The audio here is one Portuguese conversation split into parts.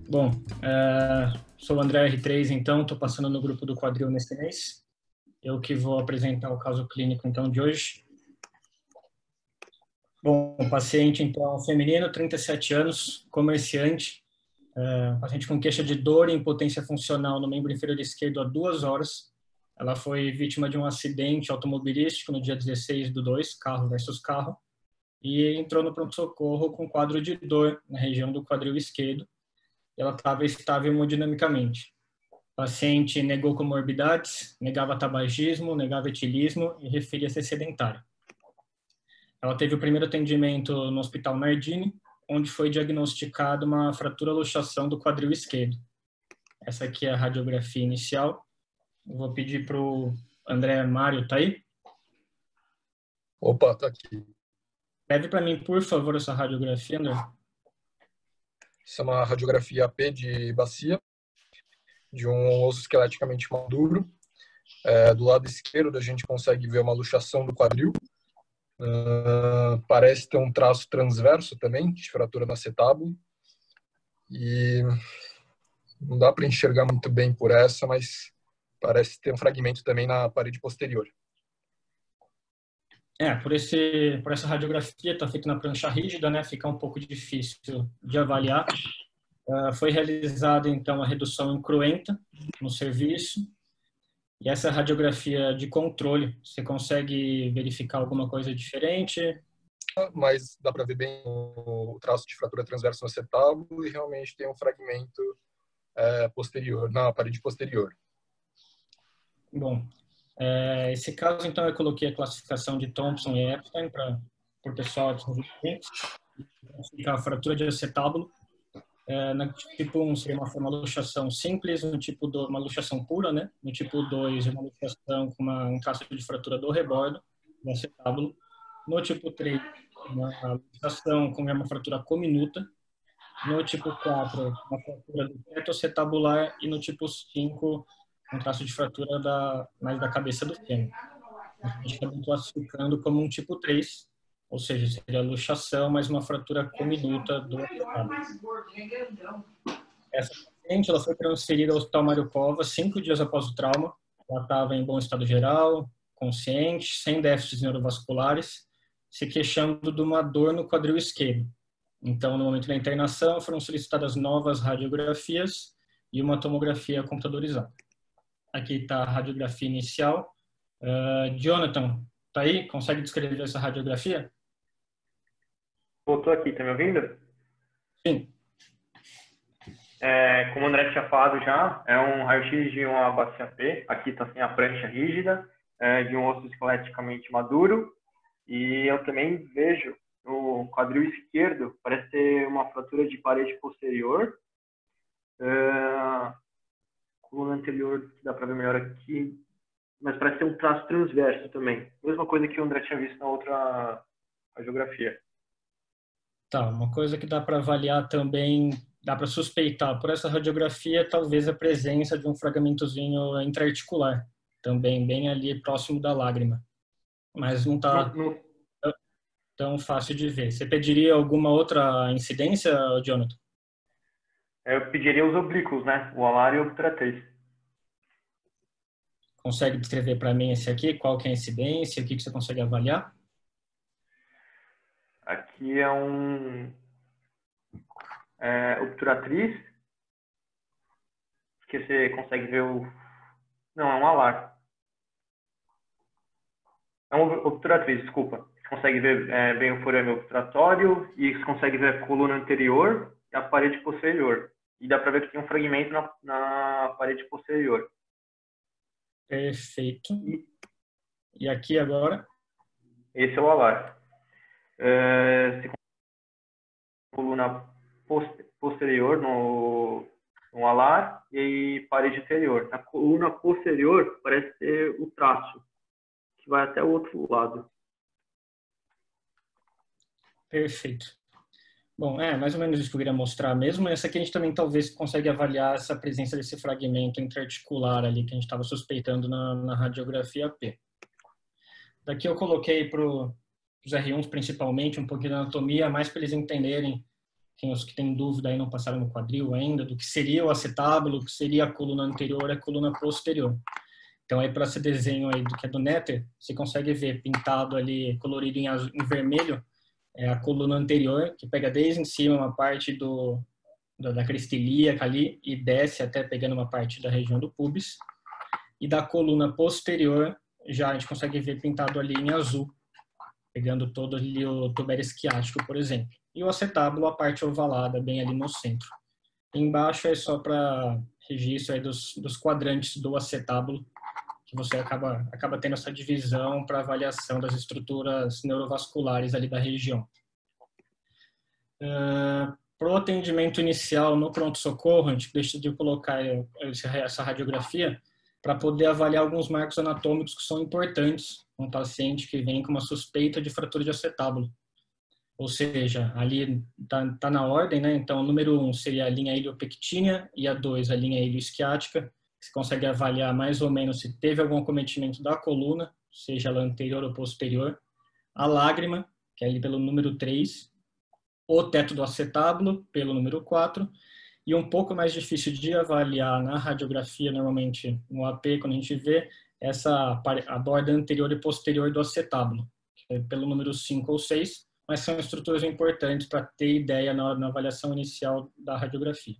Bom, sou o André R3, então, estou passando no grupo do quadril nesse mês. Eu que vou apresentar o caso clínico, então, de hoje. Bom, paciente, então, feminino, 37 anos, comerciante, paciente com queixa de dor e impotência funcional no membro inferior esquerdo há 2 horas. Ela foi vítima de um acidente automobilístico no dia 16/2, carro versus carro, e entrou no pronto-socorro com quadro de dor na região do quadril esquerdo. Ela estava estável hemodinamicamente. O paciente negou comorbidades, negava tabagismo, negava etilismo e referia ser sedentária. Ela teve o primeiro atendimento no Hospital Nardini, onde foi diagnosticada uma fratura luxação do quadril esquerdo. Essa aqui é a radiografia inicial. Eu vou pedir para o André Mário, tá aí? Opa, tá aqui. Leve para mim, por favor, essa radiografia, André. Isso é uma radiografia AP de bacia, de um osso esqueleticamente maduro. Do lado esquerdo a gente consegue ver uma luxação do quadril. Parece ter um traço transverso também, de fratura no acetábulo. E não dá para enxergar muito bem por essa, mas parece ter um fragmento também na parede posterior. Por essa radiografia, está feita na prancha rígida, né? Fica um pouco difícil de avaliar. Foi realizada, então, a redução incruenta no serviço. E essa radiografia de controle, você consegue verificar alguma coisa diferente? Mas dá para ver bem o traço de fratura transversa no acetábulo e realmente tem um fragmento posterior, na parede posterior. Bom, esse caso, então, eu coloquei a classificação de Thompson e Epstein para o pessoal desenvolvimento. A fratura de acetábulo. No tipo 1 seria uma luxação simples, no tipo 2 uma luxação pura, né? No tipo 2 uma luxação com um traço de fratura do rebordo, do acetábulo. No tipo 3, uma luxação com uma fratura cominuta. No tipo 4, uma fratura do teto acetabular. E no tipo 5, um traço de fratura mais da cabeça do fêmur. A gente está classificando como um tipo 3, ou seja, seria luxação, mas uma fratura cominuta do acetábulo. Essa paciente ela foi transferida ao Hospital Mário Covas 5 dias após o trauma. Ela estava em bom estado geral, consciente, sem déficits neurovasculares, se queixando de uma dor no quadril esquerdo. Então, no momento da internação, foram solicitadas novas radiografias e uma tomografia computadorizada. Aqui está a radiografia inicial. Jonathan, tá aí? Consegue descrever essa radiografia? Estou aqui, tá me ouvindo? Sim. Como o André tinha falado já, é um raio-x de uma bacia P. Aqui está assim, a prancha rígida, de um osso esqueleticamente maduro. E eu também vejo no quadril esquerdo, parece ter uma fratura de parede posterior. Coluna anterior, que dá para ver melhor aqui, mas parece ter um traço transverso também. Mesma coisa que o André tinha visto na outra radiografia. Tá, uma coisa que dá para avaliar também, dá para suspeitar por essa radiografia, talvez a presença de um fragmentozinho intraarticular, também bem ali próximo da lágrima. Mas não está tão fácil de ver. Você pediria alguma outra incidência, Jonathan? Eu pediria os oblíquos, né? O alar e o obturatriz. Consegue descrever para mim esse aqui? Qual que é a incidência? O que você consegue avaliar? Aqui é um obturatriz, que você consegue ver o... Não, é um alar. É um obturatriz, desculpa. Você consegue ver bem o forame obturatório e você consegue ver a coluna anterior e a parede posterior. E dá para ver que tem um fragmento na parede posterior. Perfeito. E aqui agora? Esse é o alar. Você consegue ver a coluna posterior no alar e parede anterior. Na coluna posterior parece ter o traço, que vai até o outro lado. Perfeito. Bom, mais ou menos isso que eu queria mostrar mesmo. Essa aqui a gente também talvez consegue avaliar essa presença desse fragmento intraarticular ali que a gente estava suspeitando na radiografia P. Daqui eu coloquei para os R1s principalmente um pouquinho da anatomia, mais para eles entenderem, os que têm dúvida aí não passaram no quadril ainda, do que seria o acetábulo, o que seria a coluna anterior e a coluna posterior. Então aí para esse desenho aí do que é do Netter, você consegue ver pintado ali, colorido em vermelho, é a coluna anterior, que pega desde em cima uma parte da crista ilíaca ali e desce até pegando uma parte da região do pubis. E da coluna posterior, já a gente consegue ver pintado ali em azul, pegando todo ali o tubério esquiático, por exemplo. E o acetábulo, a parte ovalada, bem ali no centro. Embaixo é só para registro aí dos quadrantes do acetábulo, que você acaba tendo essa divisão para avaliação das estruturas neurovasculares ali da região. Para o atendimento inicial no pronto-socorro, a gente decidiu colocar essa radiografia para poder avaliar alguns marcos anatômicos que são importantes um paciente que vem com uma suspeita de fratura de acetábulo. Ou seja, ali tá na ordem, né? Então, o número 1 seria a linha iliopectínea e a 2 a linha ilioisquiática. Você consegue avaliar mais ou menos se teve algum acometimento da coluna, seja ela anterior ou posterior. A lágrima, que é ali pelo número 3. O teto do acetábulo, pelo número 4. E um pouco mais difícil de avaliar na radiografia, normalmente no AP, quando a gente vê, a borda anterior e posterior do acetábulo, que é pelo número 5 ou 6, mas são estruturas importantes para ter ideia na avaliação inicial da radiografia.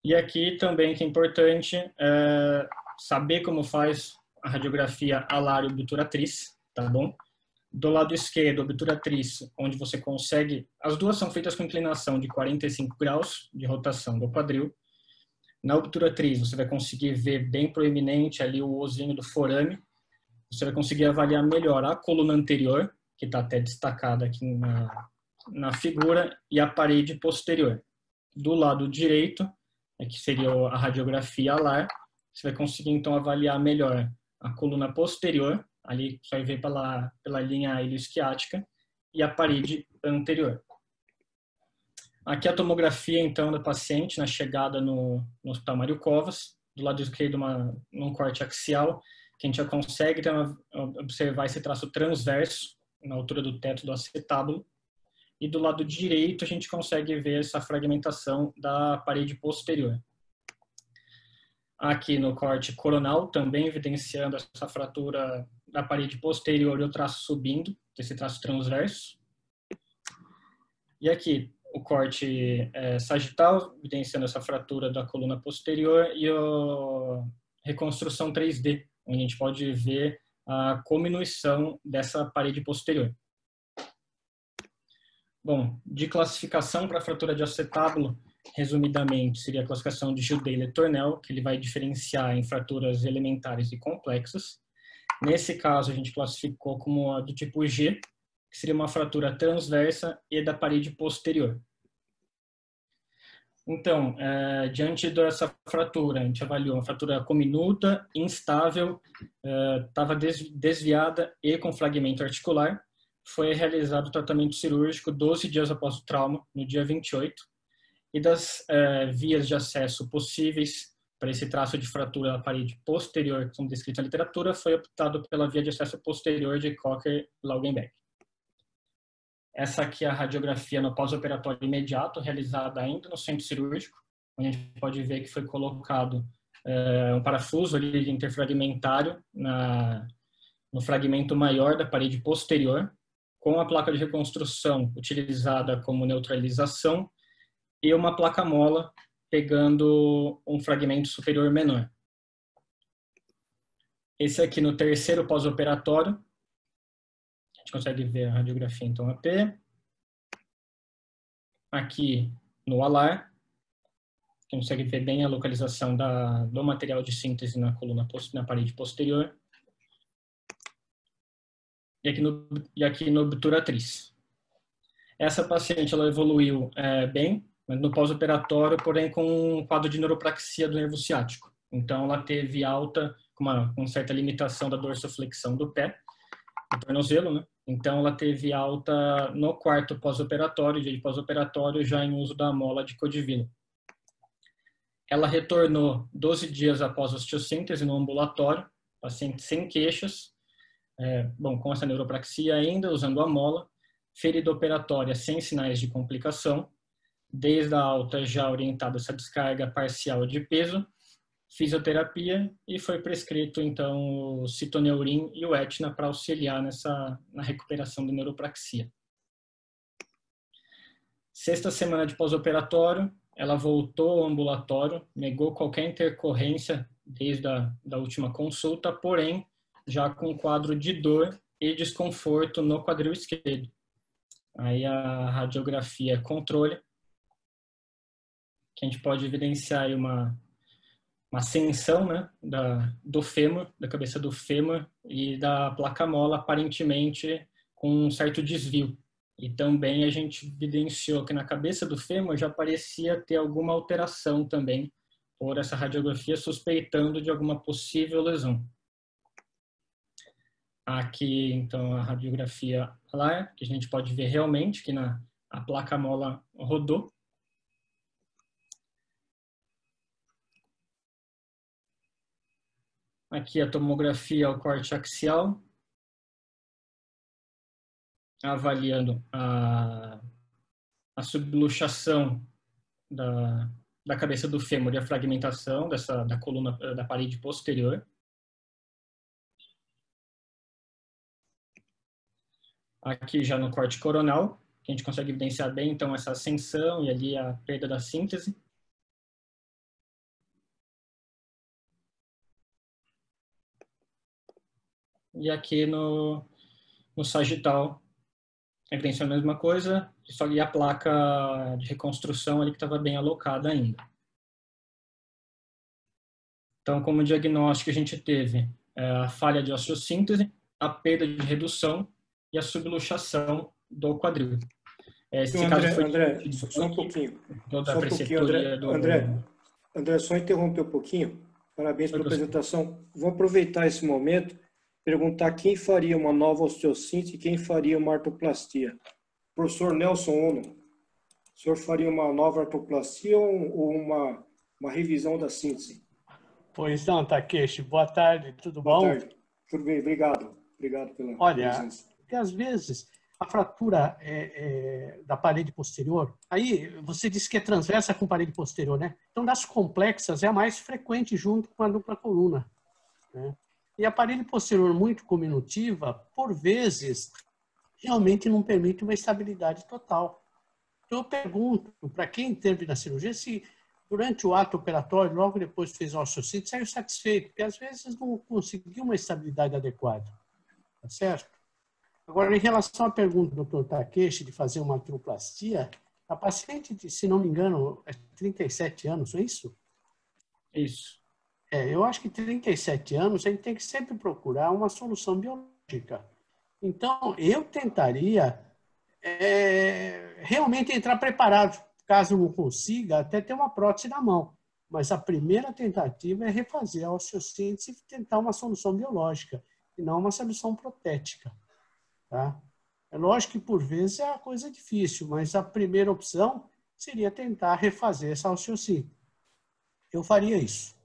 E aqui também que é importante saber como faz a radiografia alar e obturatriz, tá bom? Do lado esquerdo, obturatriz, onde você consegue... As duas são feitas com inclinação de 45 graus de rotação do quadril. Na obturatriz, você vai conseguir ver bem proeminente ali o osinho do forame. Você vai conseguir avaliar melhor a coluna anterior, que está até destacada aqui na figura, e a parede posterior. Do lado direito, que seria a radiografia alar, você vai conseguir então avaliar melhor a coluna posterior, ali você vai ver pela linha ilioisquiática, e a parede anterior. Aqui a tomografia, então, da paciente na chegada no Hospital Mário Covas, do lado esquerdo num corte axial, que a gente já consegue observar esse traço transverso na altura do teto do acetábulo, e do lado direito a gente consegue ver essa fragmentação da parede posterior. Aqui no corte coronal, também evidenciando essa fratura da parede posterior e o traço subindo, esse traço transverso. E aqui o corte sagital, evidenciando essa fratura da coluna posterior e a reconstrução 3D, onde a gente pode ver a cominuição dessa parede posterior. Bom, de classificação para fratura de acetábulo, resumidamente, seria a classificação de Gildea-Tornel, que ele vai diferenciar em fraturas elementares e complexas. Nesse caso, a gente classificou como a do tipo G, que seria uma fratura transversa e da parede posterior. Então, diante dessa fratura, a gente avaliou uma fratura cominuta, instável, estava desviada e com fragmento articular. Foi realizado o tratamento cirúrgico 12 dias após o trauma, no dia 28. E das vias de acesso possíveis para esse traço de fratura na parede posterior, que são descritas na literatura, foi optado pela via de acesso posterior de Cocker-Laugenbeck. Essa aqui é a radiografia no pós-operatório imediato, realizada ainda no centro cirúrgico, onde a gente pode ver que foi colocado um parafuso ali interfragmentário no fragmento maior da parede posterior, com a placa de reconstrução utilizada como neutralização e uma placa-mola pegando um fragmento superior menor. Esse aqui no terceiro pós-operatório, a gente consegue ver a radiografia então AP. Aqui no alar, a gente consegue ver bem a localização do material de síntese na parede posterior. E aqui no obturatriz. Essa paciente ela evoluiu bem, mas no pós-operatório, porém com um quadro de neuropraxia do nervo ciático. Então ela teve alta, com certa limitação da dorsoflexão do pé, do tornozelo, né? Então ela teve alta no quarto pós-operatório, dia de pós-operatório, já em uso da mola de Codivilo. Ela retornou 12 dias após a osteossíntese no ambulatório, paciente sem queixas, Bom, com essa neuropraxia ainda, usando a mola, ferida operatória sem sinais de complicação, desde a alta já orientada a essa descarga parcial de peso, fisioterapia e foi prescrito então o citoneurin e o Etna para auxiliar na recuperação da neuropraxia. Sexta semana de pós-operatório, ela voltou ao ambulatório, negou qualquer intercorrência desde da última consulta, porém já com quadro de dor e desconforto no quadril esquerdo. Aí a radiografia controle, que a gente pode evidenciar aí uma ascensão, né, do fêmur, da cabeça do fêmur e da placa mola, aparentemente com um certo desvio. E também a gente evidenciou que na cabeça do fêmur já parecia ter alguma alteração também, por essa radiografia suspeitando de alguma possível lesão. Aqui, então, a radiografia lá, que a gente pode ver realmente que a placa mola rodou. Aqui a tomografia ao corte axial, avaliando a subluxação da cabeça do fêmur e a fragmentação da coluna, da parede posterior. Aqui já no corte coronal, que a gente consegue evidenciar bem então essa ascensão e ali a perda da síntese. E aqui no sagital, evidenciando a mesma coisa, só que a placa de reconstrução ali que estava bem alocada ainda. Então, como diagnóstico, a gente teve a falha de osteossíntese, a perda de redução e a subluxação do quadril. Então, André, só um pouquinho. André, só interromper um pouquinho. Parabéns pela apresentação. Vou aproveitar esse momento perguntar quem faria uma nova osteossíntese e quem faria uma artroplastia. Professor Nelson Ono, o senhor faria uma nova artroplastia ou uma revisão da síntese? Pois não, Takeshi. Boa tarde, tudo bom? Boa tarde. Tudo bem, obrigado. Obrigado pela presença. Porque às vezes a fratura da parede posterior, aí você disse que é transversa com parede posterior, né? Então, das complexas é a mais frequente junto com a dupla coluna, né? E a parede posterior muito cominutiva, por vezes, realmente não permite uma estabilidade total. Então, eu pergunto para quem teve na cirurgia se durante o ato operatório, logo depois fez a osteossíntese, saiu satisfeito, porque às vezes não conseguiu uma estabilidade adequada. Tá certo? Agora, em relação à pergunta do Dr. Takeshi de fazer uma artroplastia, a paciente, se não me engano, é 37 anos, não é isso? Isso. Eu acho que 37 anos a gente tem que sempre procurar uma solução biológica. Então, eu tentaria realmente entrar preparado, caso não consiga, até ter uma prótese na mão. Mas a primeira tentativa é refazer a osteossíntese e tentar uma solução biológica, e não uma solução protética. Tá? É lógico que, por vezes, é uma coisa difícil, mas a primeira opção seria tentar refazer essa osteossíntese. Eu faria isso.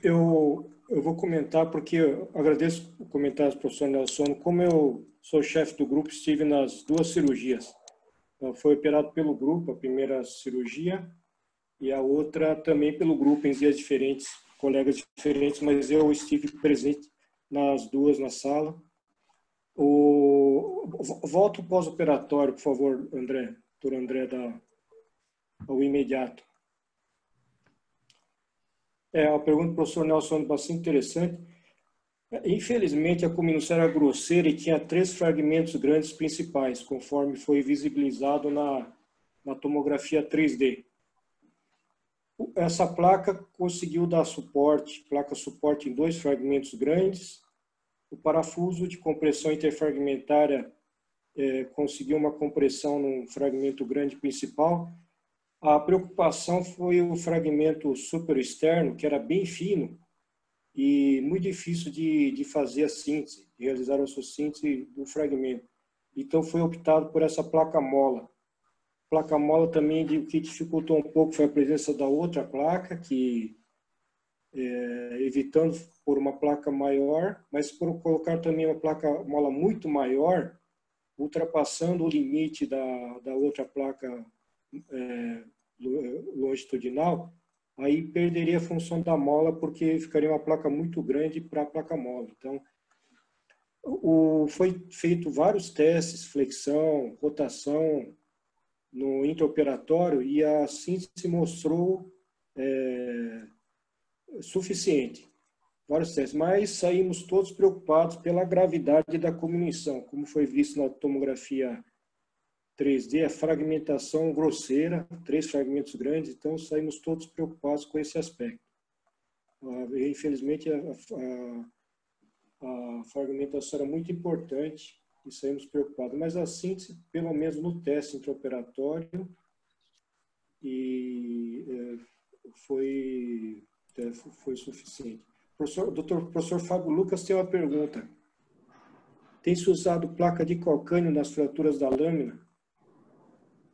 Eu vou comentar, porque eu agradeço o comentário do professor Nelson. Como eu sou chefe do grupo, estive nas duas cirurgias. Foi operado pelo grupo, a primeira cirurgia, e a outra também pelo grupo, em dias diferentes, colegas diferentes, mas eu estive presente nas duas na sala. Volta o pós-operatório, por favor, André, doutor André, ao imediato. A pergunta do professor Nelson é bastante interessante. Infelizmente, a cominúcia era grosseira e tinha 3 fragmentos grandes principais, conforme foi visibilizado na tomografia 3D. Essa placa conseguiu dar suporte, placa suporte em 2 fragmentos grandes. O parafuso de compressão interfragmentária conseguiu uma compressão num fragmento grande principal. A preocupação foi o fragmento superexterno, que era bem fino e muito difícil de fazer a síntese, de realizar a sua síntese do fragmento. Então foi optado por essa placa mola. Placa mola também, o que dificultou um pouco foi a presença da outra placa, que evitando por uma placa maior, mas por colocar também uma placa mola muito maior, ultrapassando o limite da outra placa longitudinal, aí perderia a função da mola, porque ficaria uma placa muito grande para a placa mola. Então, foi feito vários testes, flexão, rotação, no intraoperatório, e a síntese mostrou suficiente. Vários testes, mas saímos todos preocupados pela gravidade da comunição, como foi visto na tomografia 3D, a fragmentação grosseira, 3 fragmentos grandes, então saímos todos preocupados com esse aspecto. Infelizmente, a fragmentação era muito importante e saímos preocupados, mas a síntese, pelo menos no teste intraoperatório, foi suficiente. Professor Fábio Lucas tem uma pergunta. Tem-se usado placa de calcânio nas fraturas da lâmina?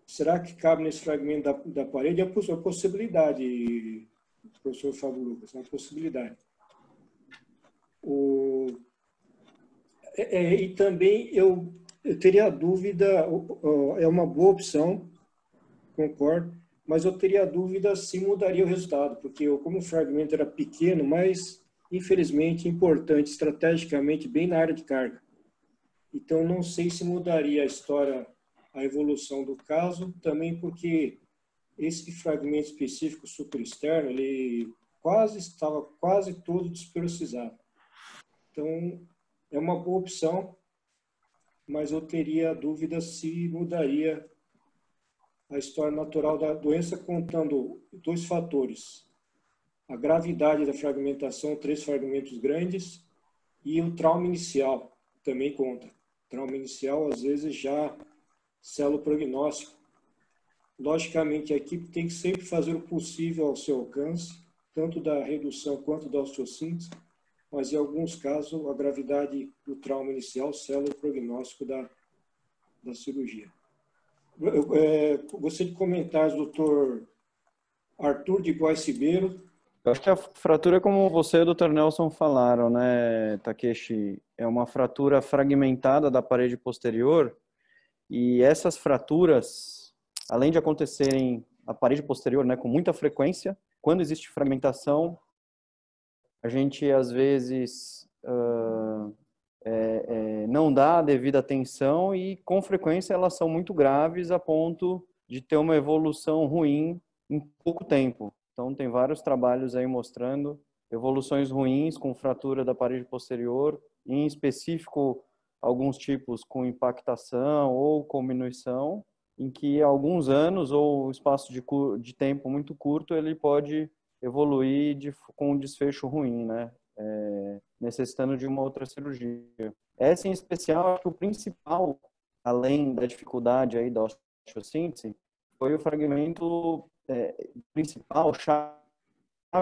Será que cabe nesse fragmento da parede? É uma possibilidade, professor Fábio Lucas, é uma possibilidade. E também eu teria dúvida, é uma boa opção, concordo, mas eu teria dúvida se mudaria o resultado, porque como o fragmento era pequeno, mas infelizmente importante estrategicamente bem na área de carga. Então não sei se mudaria a história, a evolução do caso, também porque esse fragmento específico superexterno, ele estava quase todo dispersizado. Então é uma boa opção, mas eu teria dúvida se mudaria a história natural da doença, contando 2 fatores: a gravidade da fragmentação, 3 fragmentos grandes, e o trauma inicial também conta. Trauma inicial, às vezes, já sela o prognóstico. Logicamente, a equipe tem que sempre fazer o possível ao seu alcance, tanto da redução quanto da osteossíntese, mas em alguns casos a gravidade do trauma inicial sela o prognóstico da cirurgia. Eu gostaria de comentar, doutor Arthur de Góes Ribeiro. Eu acho que a fratura, como você e o Dr. Nelson falaram, né, Takeshi, é uma fratura fragmentada da parede posterior, e essas fraturas, além de acontecerem na parede posterior, né, com muita frequência, quando existe fragmentação, a gente às vezes não dá a devida atenção, e com frequência elas são muito graves a ponto de ter uma evolução ruim em pouco tempo. Então tem vários trabalhos aí mostrando evoluções ruins com fratura da parede posterior, em específico alguns tipos com impactação ou comminuição, em que alguns anos ou espaço de tempo muito curto ele pode evoluir com um desfecho ruim, né? Necessitando de uma outra cirurgia. Essa em especial, acho que o principal, além da dificuldade aí da osteossíntese, foi o fragmento principal, chave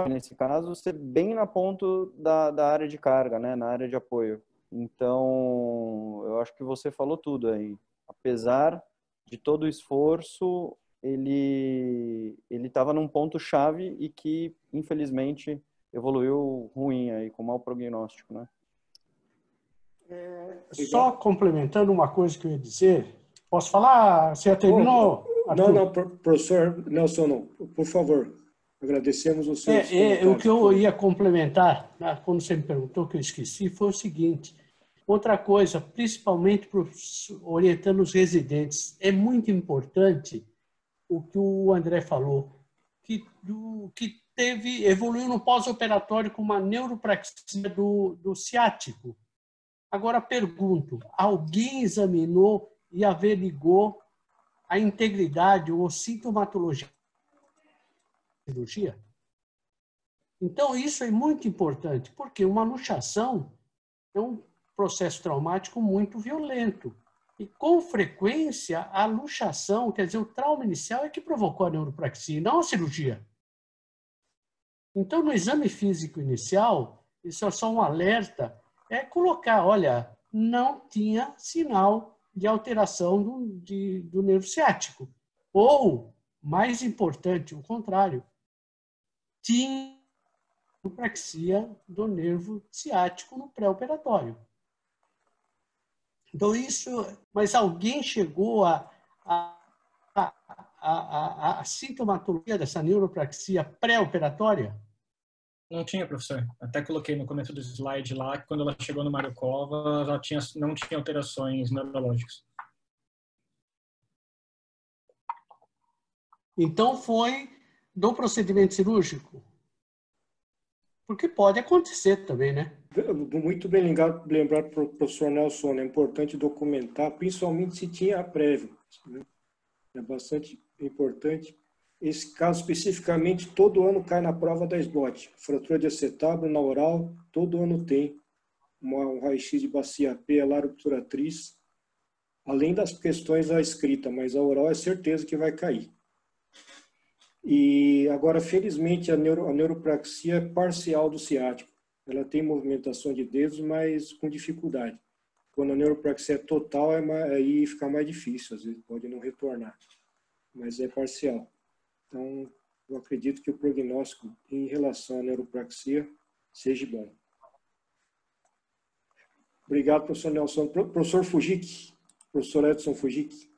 nesse caso, ser bem na ponta da área de carga, né, na área de apoio. Então, eu acho que você falou tudo aí. Apesar de todo o esforço, ele estava num ponto chave e que, infelizmente, evoluiu ruim aí, com mau prognóstico, né? Só complementando uma coisa que eu ia dizer, posso falar? Você já terminou? Não, professor Nelson, não. Por favor, agradecemos o seu o que eu ia complementar, quando você me perguntou, que eu esqueci, foi o seguinte. Outra coisa, principalmente orientando os residentes, é muito importante o que o André falou, que evoluiu no pós-operatório com uma neuropraxia do ciático. Agora pergunto, alguém examinou e averigou a integridade ou sintomatologia da cirurgia? Então, isso é muito importante, porque uma luxação é um processo traumático muito violento. E, com frequência, a luxação, quer dizer, o trauma inicial é que provocou a neuropraxia, não a cirurgia. Então, no exame físico inicial, isso é só um alerta, é colocar, olha, não tinha sinal de alteração do nervo ciático. Ou, mais importante, o contrário, tinha neuropraxia do nervo ciático no pré-operatório. Então, mas alguém chegou a sintomatologia dessa neuropraxia pré-operatória? Não tinha, professor. Até coloquei no começo do slide lá que quando ela chegou no Mariocova, ela não tinha alterações neurológicas. Então, foi do procedimento cirúrgico? Porque pode acontecer também, né? Muito bem lembrado para o professor Nelson, é importante documentar, principalmente se tinha a prévia, né? É bastante importante. Esse caso, especificamente, todo ano cai na prova da SBOT. Fratura de acetábulo na oral, todo ano tem um raio-x de bacia P, alar obturatriz, além das questões da escrita, mas a oral é certeza que vai cair. E agora, felizmente, a neuropraxia é parcial do ciático. Ela tem movimentação de dedos, mas com dificuldade. Quando a neuropraxia é total, aí fica mais difícil, às vezes pode não retornar, mas é parcial. Então, eu acredito que o prognóstico em relação à neuropraxia seja bom. Obrigado, professor Nelson. Professor Fujiki, professor Edson Fujiki.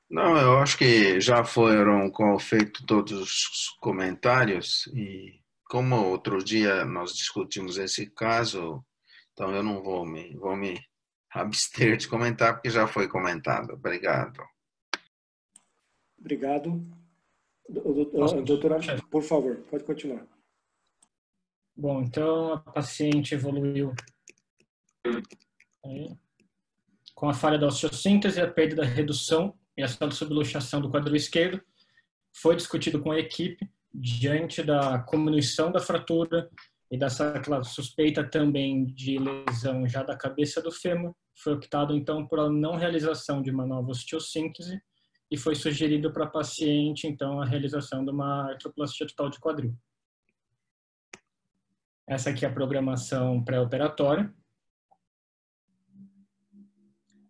Não, eu acho que já foram feitos todos os comentários e como outro dia nós discutimos esse caso, então eu não vou me abster de comentar porque já foi comentado. Obrigado. Obrigado. Doutora, por favor, pode continuar. Bom, então a paciente evoluiu com a falha da osteossíntese, a perda da redução e a subluxação do quadril esquerdo. Foi discutido com a equipe diante da cominuição da fratura e dessa suspeita também de lesão já da cabeça do fêmur. Foi optado então por a não realização de uma nova osteossíntese e foi sugerido para a paciente então a realização de uma artroplastia total de quadril. Essa aqui é a programação pré-operatória.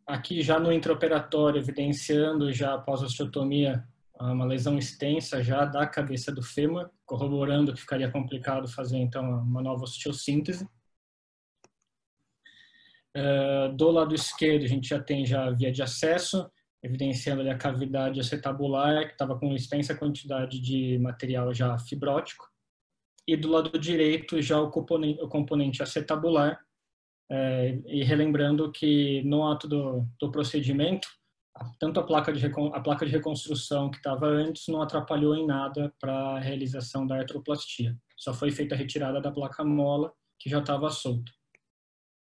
Aqui já no intraoperatório, evidenciando já após a osteotomia uma lesão extensa já da cabeça do fêmur, corroborando que ficaria complicado fazer então uma nova osteossíntese. Do lado esquerdo a gente já tem já a via de acesso, evidenciando ali a cavidade acetabular, que estava com extensa quantidade de material já fibrótico. E do lado direito já o componente acetabular, e relembrando que no ato do procedimento, tanto a placa de reconstrução que estava antes não atrapalhou em nada para a realização da artroplastia. Só foi feita a retirada da placa mola, que já estava solta.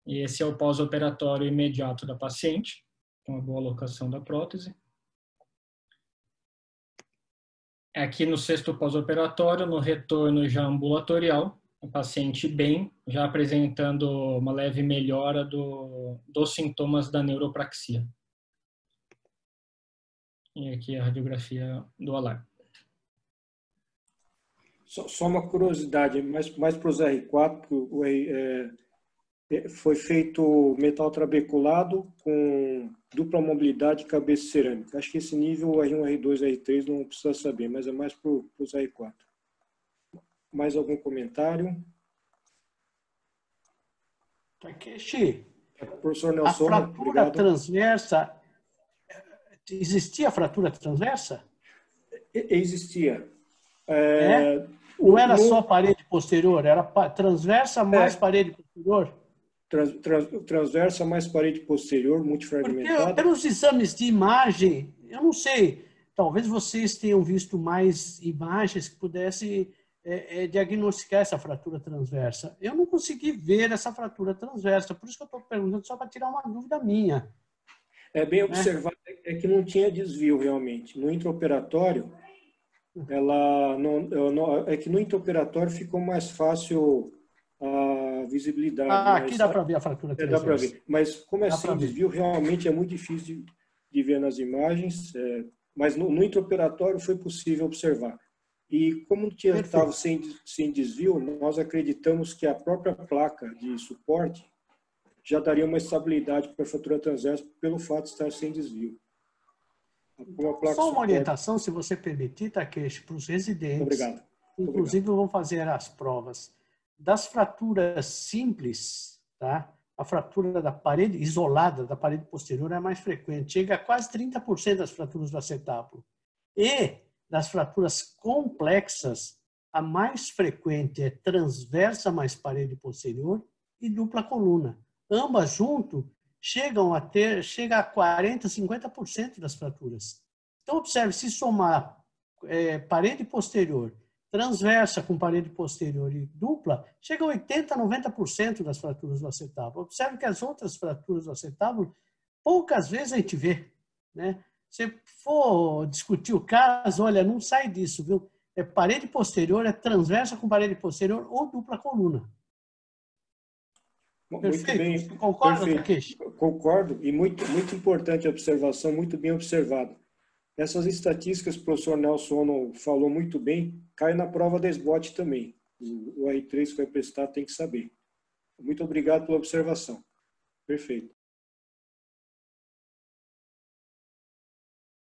E esse é o pós-operatório imediato da paciente, com uma boa alocação da prótese. Aqui no sexto pós-operatório, no retorno já ambulatorial, o paciente bem, já apresentando uma leve melhora dos sintomas da neuropraxia. E aqui a radiografia do alar. Só uma curiosidade, mais para os R4, foi feito metal trabeculado com dupla mobilidade e cabeça cerâmica. Acho que esse nível, R1, R2, R3, não precisa saber, mas é mais para os R4. Mais algum comentário? Takeshi, professor Nelson, a fratura obrigado. Transversa, existia fratura transversa? Existia. Não era só parede posterior, era transversa mais parede posterior? Transversa mais parede posterior, multifragmentada. Porque pelos exames de imagem, eu não sei, talvez vocês tenham visto mais imagens que pudessem diagnosticar essa fratura transversa. Eu não consegui ver essa fratura transversa, por isso que eu estou perguntando só para tirar uma dúvida minha. É bem observado, é que não tinha desvio realmente. No intraoperatório, é que no intraoperatório ficou mais fácil a visibilidade. Aqui dá para ver a fratura transversa. Dá para ver. Mas como é sem desvio, realmente é muito difícil de ver nas imagens. Mas no intraoperatório foi possível observar. E como estava sem desvio, nós acreditamos que a própria placa de suporte já daria uma estabilidade para a fratura transversa pelo fato de estar sem desvio. Só uma orientação, se você permitir, Takeshi, para os residentes. Obrigado. Inclusive, vão fazer as provas. Das fraturas simples, tá? A fratura da parede isolada, da parede posterior, é mais frequente. Chega a quase 30% das fraturas do acetábulo. E das fraturas complexas, a mais frequente é transversa mais parede posterior e dupla coluna. Ambas junto chega a 40%, 50% das fraturas. Então, observe, se somar parede posterior, transversa com parede posterior e dupla, chega a 80%, 90% das fraturas do acetábulo. Observe que as outras fraturas do acetábulo, poucas vezes a gente vê, né? Se for discutir o caso, olha, não sai disso, viu? É parede posterior, é transversa com parede posterior ou dupla coluna. Muito Perfeito. bem. Concorda, Takeshi? Concordo, e muito importante a observação, muito bem observado. Essas estatísticas que o professor Nelson falou muito bem, cai na prova da SBOT também. O R3 que vai prestar tem que saber. Muito obrigado pela observação. Perfeito.